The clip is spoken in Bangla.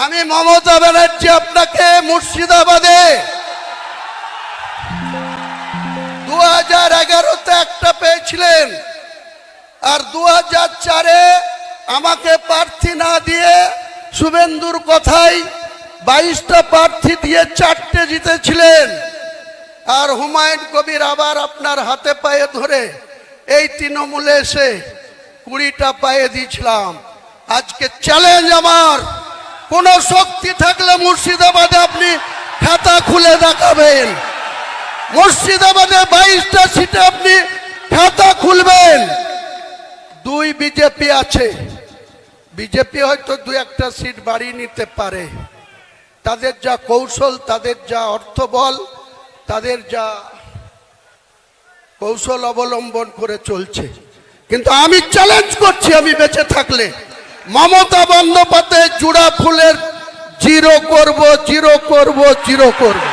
আমি মমতা ব্যানার্জি আপনাকে মুর্শিদাবাদে 2011-তে একটা পেয়েছিলেন, আর 2004-এ আমাকে প্রার্থী না দিয়ে শুভেন্দুর কথাই 22টা প্রার্থী দিয়ে 4টে জিতেছিলেন। আর হুমায়ুন কবির আবার আপনার হাতে পায়ে ধরে এই তৃণমূলে এসে 20টা পায়ে দিয়েছিলাম। আজকে চ্যালেঞ্জ আমার, কোন শক্তি থাকলে মুর্শিদাবাদে আপনি খাতা খুলে দেখাবেন। মুর্শিদাবাদে 22টা সিটে আপনি খাতা খুলবেন। 2 বিজেপি আছে, বিজেপি হয়তো 2-1টা সিট বাড়িয়ে নিতে পারে। তাদের যা কৌশল, তাদের যা অর্থবল, তাদের যা কৌশল অবলম্বন করে চলছে। কিন্তু আমি চ্যালেঞ্জ করছি, আমি বেঁচে থাকলে মমতা বন্দ্যোপাধ্যায় জোড়া ফুলের 0 করব, 0 করব, 0 করব।